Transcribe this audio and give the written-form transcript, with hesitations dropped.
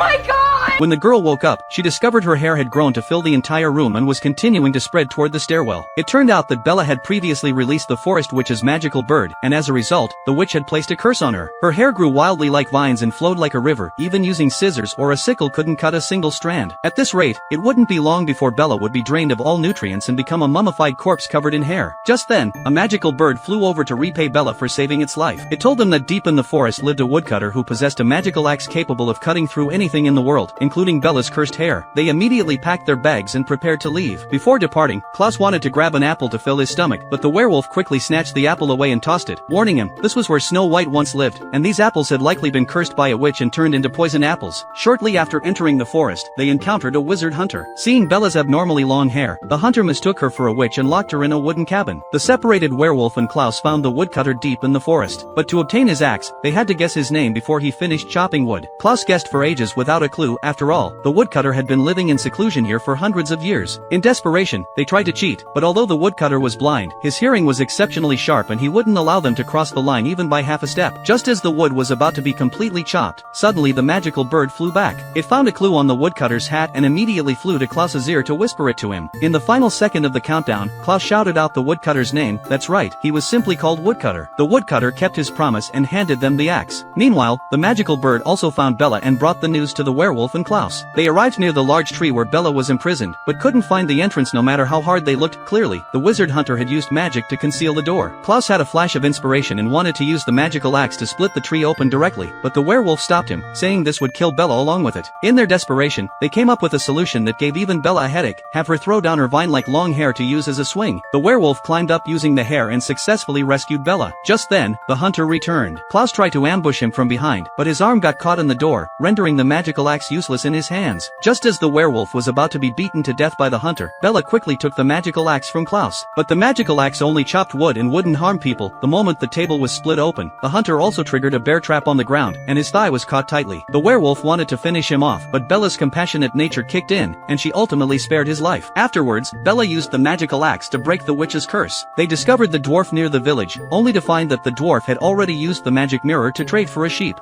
my god! When the girl woke up, she discovered her hair had grown to fill the entire room and was continuing to spread toward the stairwell. It turned out that Bella had previously released the forest witch's magical bird, and as a result, the witch had placed a curse on her. Her hair grew wildly like vines and flowed like a river. Even using scissors or a sickle couldn't cut a single strand. At this rate, it wouldn't be long before Bella would be drained of all nutrients and become a mummified corpse covered in hair. Just then, a magical bird flew over to repay Bella for saving its life. It told them that deep in the forest lived a woodcutter who possessed a magical axe capable of cutting through anything in the world, including Bella's cursed hair. They immediately packed their bags and prepared to leave. Before departing, Klaus wanted to grab an apple to fill his stomach, but the werewolf quickly snatched the apple away and tossed it, warning him this was where Snow White once lived, and these apples had likely been cursed by a witch and turned into poison apples. Shortly after entering the forest, they encountered a wizard hunter. Seeing Bella's abnormally long hair, the hunter mistook her for a witch and locked her in a wooden cabin. The separated werewolf and Klaus found the woodcutter deep in the forest, but to obtain his axe, they had to guess his name before he finished chopping wood. Klaus guessed for ages without a clue. After all, the woodcutter had been living in seclusion here for hundreds of years. In desperation, they tried to cheat, but although the woodcutter was blind, his hearing was exceptionally sharp and he wouldn't allow them to cross the line even by half a step. Just as the wood was about to be completely chopped, suddenly the magical bird flew back. It found a clue on the woodcutter's hat and immediately flew to Klaus's ear to whisper it to him. In the final second of the countdown, Klaus shouted out the woodcutter's name. That's right, he was simply called Woodcutter. The woodcutter kept his promise and handed them the axe. Meanwhile, the magical bird also found Bella and brought the news to the werewolf and Klaus. They arrived near the large tree where Bella was imprisoned, but couldn't find the entrance no matter how hard they looked. Clearly, the wizard hunter had used magic to conceal the door. Klaus had a flash of inspiration and wanted to use the magical axe to split the tree open directly, but the werewolf stopped him, saying this would kill Bella along with it. In their desperation, they came up with a solution that gave even Bella a headache: have her throw down her vine-like long hair to use as a swing. The werewolf climbed up using the hair and successfully rescued Bella. Just then, the hunter returned. Klaus tried to ambush him from behind, but his arm got caught in the door, rendering the magical axe useless in his hands. Just as the werewolf was about to be beaten to death by the hunter, Bella quickly took the magical axe from Klaus. But the magical axe only chopped wood and wouldn't harm people. The moment the table was split open, the hunter also triggered a bear trap on the ground, and his thigh was caught tightly. The werewolf wanted to finish him off, but Bella's compassionate nature kicked in, and she ultimately spared his life. Afterwards, Bella used the magical axe to break the witch's curse. They discovered the dwarf near the village, only to find that the dwarf had already used the magic mirror to trade for a sheep.